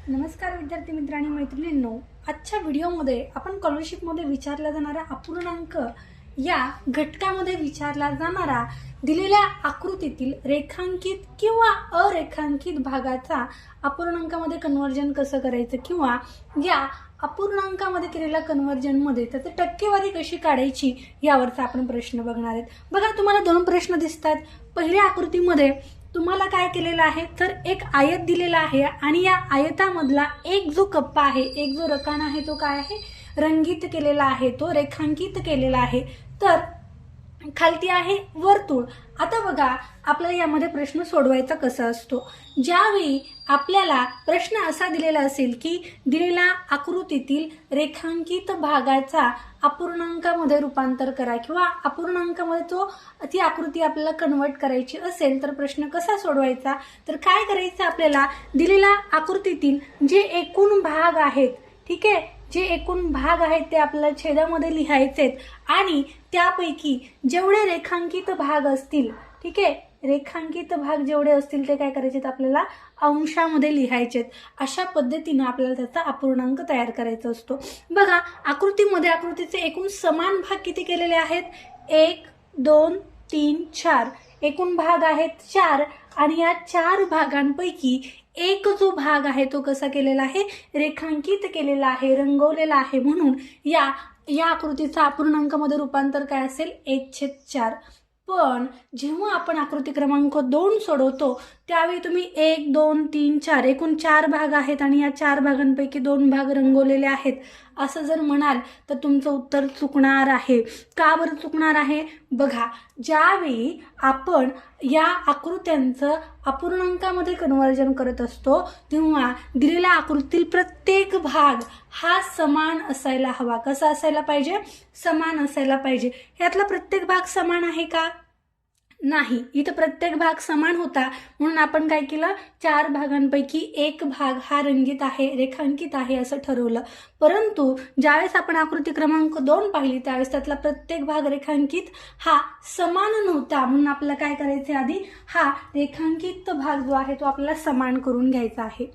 नमस्कार विद्यार्थी मित्र आणि मैत्रिणींनो, आजच्या व्हिडिओमध्ये आपण स्कॉलरशिपमध्ये विचारला जाणारा अपूर्णांक या घटकामध्ये विचारला जाणारा दिलेल्या आकृतीतील रेखांकित किंवा अरेखांकित भागाचा अपूर्णांकामध्ये कन्वर्जन कसं करायचं किंवा या अपूर्णांकामध्ये केलेल्या कन्वर्जनमध्ये त्याची टक्केवारी कशी काढायची यावरचा आपण प्रश्न बघणार आहेत। बघा, तुम्हाला दोन प्रश्न दिसतात। पहिल्या आकृतीमध्ये तुम्हाला काय केलेलं आहे तर एक आयत दिलेला आहे आणि या आयतामधला एक जो कप्पा आहे, एक जो रकाना आहे तो काय आहे, रंगीत केलेला आहे, तो रेखांकित केलेला आहे। तर खालती आहे वर्तुळ। आता बघा, आपल्याला यामध्ये प्रश्न सोडवायचा कसा असतो। ज्यावेळी आपल्याला प्रश्न असा दिलेला असेल की दिलेल्या आकृतीतील रेखांकित भागाचा अपूर्णांकामध्ये रूपांतर करा किंवा अपूर्णांकामध्ये ती आकृती आपल्याला कन्वर्ट करायची असेल तर प्रश्न कसा सोडवायचा, तर काय करायचं, आपल्याला दिलेल्या आकृतीतील जे एकूण भाग आहेत, ठीक आहे, जे एकूण भाग आहेत ते आपल्याला छेदामध्ये लिहायचे आहेत आणि त्यापैकी जेवढे रेखांकित भाग असतील, ठीक आहे, रेखांकित भाग जेवढे असतील ते काय करायचे, आपल्याला अंशामध्ये लिहायचे। अशा पद्धतीने आपल्याला त्याचा अपूर्णांक तयार करायचा असतो। बघा, आकृतीमध्ये आकृतीचे एकूण समान भाग किती केलेले आहेत, 1 2 3 4 एकूण भाग आहेत 4 आणि या 4 भागांपैकी एक जो भाग आहे तो कसा केलेला आहे, रेखांकित केलेला आहे, रंगवलेला आहे। म्हणून या आकृतीचा अपूर्णांकामध्ये रूपांतर काय असेल, 1/4। पण जेव्हा आपण आकृती क्रमांक 2 सोडवतो त्यावेळी तुम्ही 1 2 3 4 एकूण 4 भाग आहेत आणि या 4 भागांपैकी 2 भाग रंगवलेले आहेत असं जर म्हणाल तर तुमचं उत्तर चुकणार आहे। का बरं चुकणार आहे? बघा, ज्यावेळी आपण या आकृत्यांचं अपूर्णांकामध्ये कन्वर्जन करत असतो तेव्हा दिलेल्या आकृतीतील प्रत्येक भाग हा समान असायला हवा। कसा असायला पाहिजे, समान असायला पाहिजे। यातला प्रत्येक भाग समान आहे का? नाही, इथं प्रत्येक भाग समान होता म्हणून आपण काय केलं, 4 भागांपैकी एक भाग हा रंगीत आहे, रेखांकित आहे असं ठरवलं। परंतु ज्यावेळेस आपण आकृती क्रमांक 2 पाहिली त्यावेळेस त्यातला प्रत्येक भाग रेखांकित हा समान नव्हता म्हणून आपल्याला काय करायचे, आधी हा रेखांकित भाग जो आहे तो आपल्याला समान करून घ्यायचा आहे।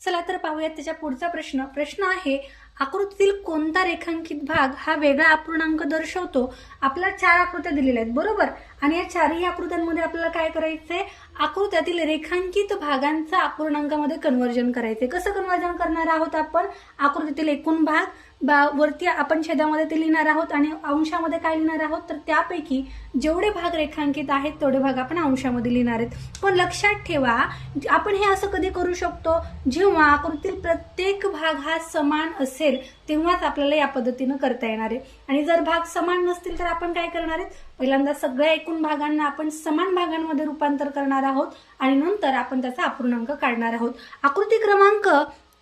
चला तर पाहूयात त्याच्या पुढचा प्रश्न आहे, आकृतीतील कोणता रेखांकित भाग हा वेगळा अपूर्णांक दर्शवतो। आपल्याला 4 आकृत्या दिलेल्या आहेत बरोबर, आणि या 4ही आकृत्यांमध्ये आपल्याला काय करायचंय, आकृत्यातील रेखांकित भागांचा अपूर्णांकामध्ये कन्वर्जन करायचंय। कसं कन्वर्जन करणार आहोत आपण, आकृतीतील एकूण भाग वरती आपण छेदामध्ये ते लिहिणार आहोत आणि अंशामध्ये काय लिहिणार आहोत, तर त्यापैकी जेवढे भाग रेखांकित आहेत तेवढे भाग आपण अंशामध्ये लिहिणार आहेत। पण लक्षात ठेवा, आपण हे असं कधी करू शकतो, जेव्हा आकृतीतील प्रत्येक भाग हा समान असेल तेव्हाच आपल्याला या पद्धतीने करता येणार आहे। आणि जर भाग समान नसतील तर आपण काय करणार आहेत, पहिल्यांदा सगळ्या एकूण भागांना आपण समान भागांमध्ये रूपांतर करणार आहोत आणि नंतर आपण त्याचा अपूर्णांक काढणार आहोत। आकृती क्रमांक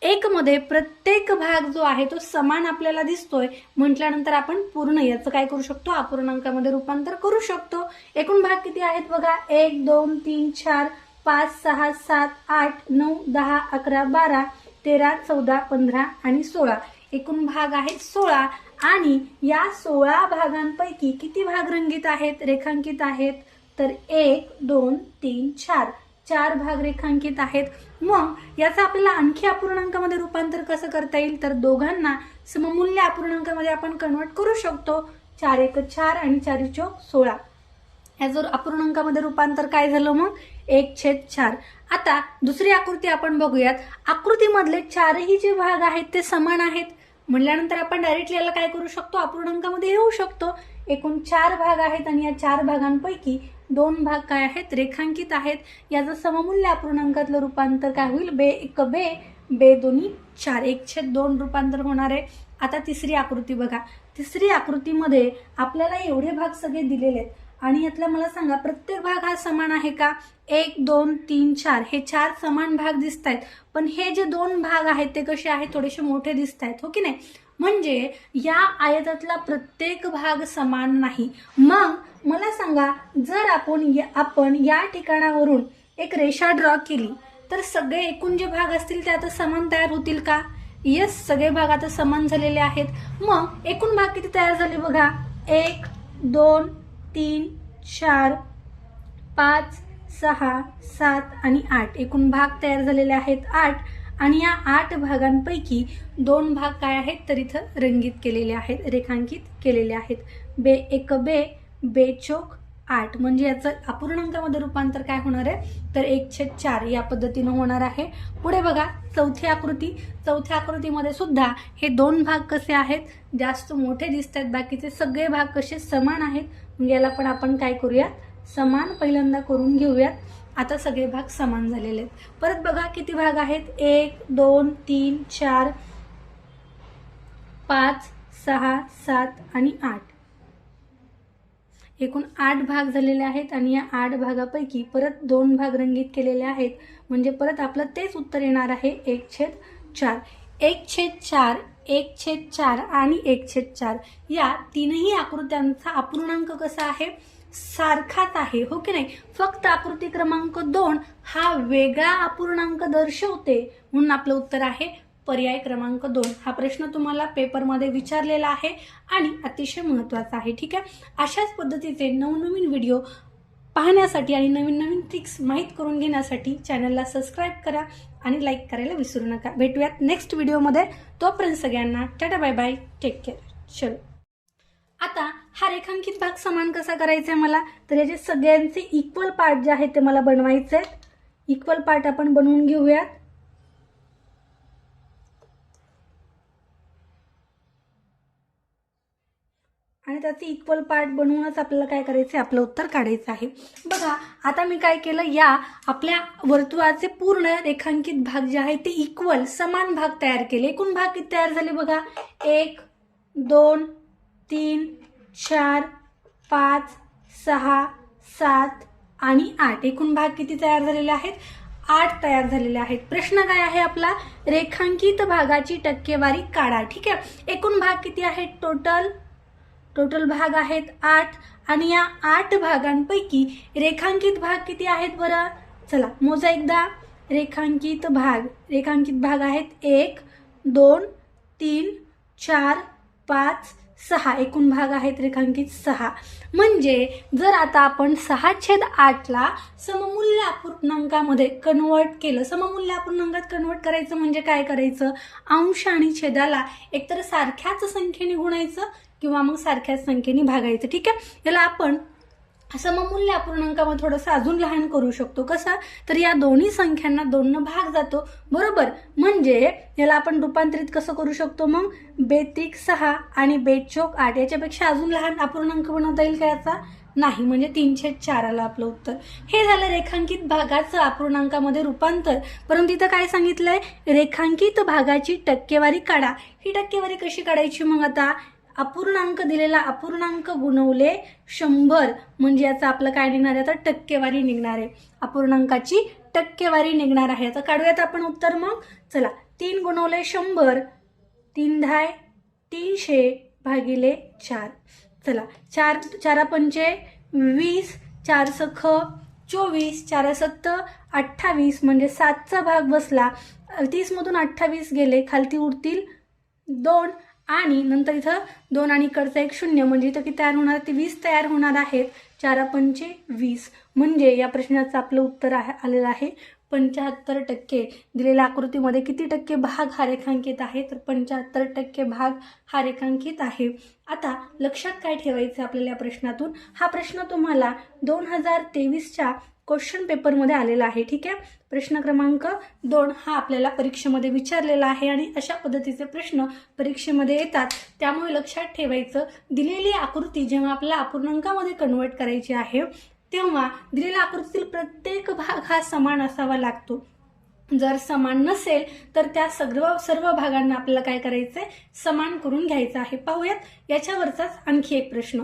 1 मध्ये प्रत्येक भाग जो आहे तो समान आपल्याला दिसतोय म्हटल्यानंतर आपण पूर्ण याचं काय करू शकतो, अपूर्णांकामध्ये रूपांतर करू शकतो। एकूण भाग किती आहेत बघा, 1 2 3 4 5 6 7 8 9 10 11 12 13 14 15 आणि 16 एकूण भाग आहेत 16 आणि या 16 भागांपैकी किती भाग रंगीत आहेत, रेखांकित आहेत, तर 1 2 3 4 भाग रेखांकित आहेत। मग याचा आपल्याला आणखी अपूर्णांकामध्ये रूपांतर कसं करता येईल, तर दोघांना सममूल्य अपूर्णांकामध्ये आपण कन्वर्ट करू शकतो। 4 1 4 आणि 4 4 16 याचं अपूर्णांकामध्ये रूपांतर काय झालं मग, 1/4। आता दुसरी आकृती आपण बघूयात। आकृतीमधले 4ही जे भाग आहेत ते समान आहेत म्हटल्यानंतर आपण डायरेक्टली याला काय करू शकतो, अपूर्णांकामध्ये येऊ शकतो। एकूण 4 भाग आहेत आणि या 4 भागांपैकी 2 भाग काय आहेत, रेखांकित आहेत। याचं सममूल्य अपूर्णांकातलं रूपांतर काय होईल, बे 1 बे, बे 2 4, 1/2 रूपांतर होणार आहे। आता तिसरी आकृती बघा, तिसरी आकृतीमध्ये आपल्याला एवढे भाग सगळे दिलेले आहेत आणि यातला मला सांगा प्रत्येक भाग हा समान आहे का, 1 2 3 4 हे 4 समान भाग दिसत आहेत, पण हे जे 2 भाग आहेत ते कसे आहेत, थोडेसे मोठे दिसत आहेत, हो की नाही। म्हणजे या आयतातला प्रत्येक भाग समान नाही। मग मला सांगा, जर आपण या ठिकाणावरून एक रेषा ड्रॉ केली तर सगळे एकूण जे भाग असतील ते आता समान तयार होतील का? यस, सगळे भाग आता समान झालेले आहेत। मग एकूण भाग किती तयार झाले बघा, 1 2 3 4 5 6, 7 आणि 8 एकूण भाग तयार झालेले आहेत 8 आणि या 8 भागांपैकी 2 भाग काय आहेत तर इथं रंगीत केलेले आहेत, रेखांकित केलेले आहेत. बे चोक 8 म्हणजे याचं अपूर्णांकामध्ये रूपांतर काय होणार आहे तर 1/4 या पद्धतीनं होणार आहे. पुढे बघा चौथी आकृती. चौथ्या आकृतीमध्ये सुद्धा हे 2 भाग कसे आहेत जास्त मोठे दिसत आहेत, बाकीचे सगळे भाग कसे समान आहेत. म्हणजे याला पण आपण काय करूयात समान पहिल्यांदा करून घेऊयात. आता सगळे भाग समान झालेले आहेत. परत बघा किती भाग आहेत 1, 2, 3, 4, 5, 6, 7 आणि 8 एकूण 8 भाग झालेले आहेत आणि या 8 भागापैकी परत 2 भाग रंगीत केलेले आहेत. म्हणजे परत आपलं तेच उत्तर येणार आहे 1/4. 1/4, 1/4 आणि 1/4 या तीनही आकृत्यांचा अपूर्णांक कसा आहे सारखाच आहे, हो की नाही. फक्त आकृती क्रमांक 2 हा वेगळा अपूर्णांक दर्शवते म्हणून आपलं उत्तर आहे पर्याय क्रमांक 2. हा प्रश्न तुम्हाला पेपरमध्ये विचारलेला आहे आणि अतिशय महत्त्वाचा आहे. ठीक आहे. अशाच पद्धतीचे नवनवीन व्हिडिओ पाहण्यासाठी आणि नवीन नवीन ट्रिक्स माहीत करून घेण्यासाठी चॅनलला सबस्क्राईब करा आणि लाईक करायला विसरू नका. भेटूयात नेक्स्ट व्हिडिओमध्ये. तोपर्यंत सगळ्यांना टाटा बाय बाय, टेक केअर. चलो आता हा रेखांकित भाग समान कसा करायचा आहे मला तर याचे सगळ्यांचे इक्वल पार्ट जे आहेत ते मला बनवायचे आहेत. इक्वल पार्ट आपण बनवून घेऊयात. आणि त्याचे इक्वल पार्ट बनवूनच आपल्याला काय करायचं आपलं उत्तर काढायचं आहे. बघा आता मी काय केलं या आपल्या वर्तुळाचे पूर्ण रेखांकित भाग जे आहेत ते इक्वल समान भाग तयार केले. एकूण भाग किती तयार झाले बघा 1, 2, 3, 4, 5, 6, 7 आणि 8 एकूण भाग किती तयार झालेले आहेत 8 तयार झालेले आहेत. प्रश्न काय आहे आपला रेखांकित भागाची टक्केवारी काढा. ठीक आहे. एकूण भाग किती आहेत टोटल भाग आहेत 8 आणि या 8 भागांपैकी रेखांकित भाग किती आहेत बरं चला मोजा एकदा. रेखांकित भाग आहेत 1, 2, 3, 4, 5, 6 एकूण भाग आहेत रेखांकित 6. म्हणजे जर आता आपण 6/8 ला सममूल्य अपूर्णांकामध्ये कन्वर्ट केलं. सममूल्य अपूर्णांकात कन्वर्ट करायचं म्हणजे काय करायचं अंश आणि छेदाला एकतर सारख्याच संख्येने गुणायचं किंवा मग सारख्याच संख्येने भागायचं. ठीक आहे. याला आपण सममूल्य अपूर्णांकामध्ये थोडंसं अजून लहान करू शकतो. कसं तर या दोन्ही संख्यांना 2 भाग जातो बरोबर. म्हणजे याला आपण रूपांतरित कसं करू शकतो मग 2×6 आणि 2×8 याच्यापेक्षा अजून लहान अपूर्णांक बनवता येईल का याचा नाही. म्हणजे 3/4 आलं आपलं उत्तर. हे झालं रेखांकित भागाचं अपूर्णांकामध्ये रूपांतर. परंतु इथं काय सांगितलंय रेखांकित भागाची टक्केवारी काढा. ही टक्केवारी कशी काढायची मग आता अपूर्णांक दिलेला अपूर्णांक गुणवले 100 म्हणजे याचा आपलं काय निघणार आहे आता टक्केवारी निघणार आहे. अपूर्णांकाची टक्केवारी निघणार आहे. आता काढूयात आपण उत्तर मग चला 3 गुणवले 100 3×10 300 भागिले 4. चला 4 पंचे 20 4 सख 24 4 7 28 म्हणजे 7चा भाग बसला. 30 मधून 28 गेले खालती उरतील 2 आणि नंतर इथं 2 आणि इकडचा 1 0 म्हणजे इथं किती तयार होणार ते 20 तयार होणार आहेत. 4 पंचे 20 म्हणजे या प्रश्नाचं आपलं उत्तर आलेलं आहे 75%. दिलेल्या आकृतीमध्ये किती टक्के भाग हा रेखांकित आहे तर 75% भाग हा रेखांकित आहे. आता लक्षात काय ठेवायचं आपल्याला या प्रश्नातून हा प्रश्न तुम्हाला 2023च्या क्वेश्चन पेपरमध्ये आलेला आहे. ठीक आहे. प्रश्न क्रमांक 2 हा आपल्याला परीक्षेमध्ये विचारलेला आहे आणि अशा पद्धतीचे प्रश्न परीक्षेमध्ये येतात. त्यामुळे लक्षात ठेवायचं दिलेली आकृती जेव्हा आपल्याला अपूर्णांकामध्ये कन्वर्ट करायची आहे तेव्हा दिलेल्या आकृतीतील प्रत्येक भाग हा समान असावा लागतो. जर समान नसेल तर त्या सर्व भागांना आपल्याला काय करायचंय समान करून घ्यायचं आहे. पाहूयात याच्यावरचाच आणखी एक प्रश्न.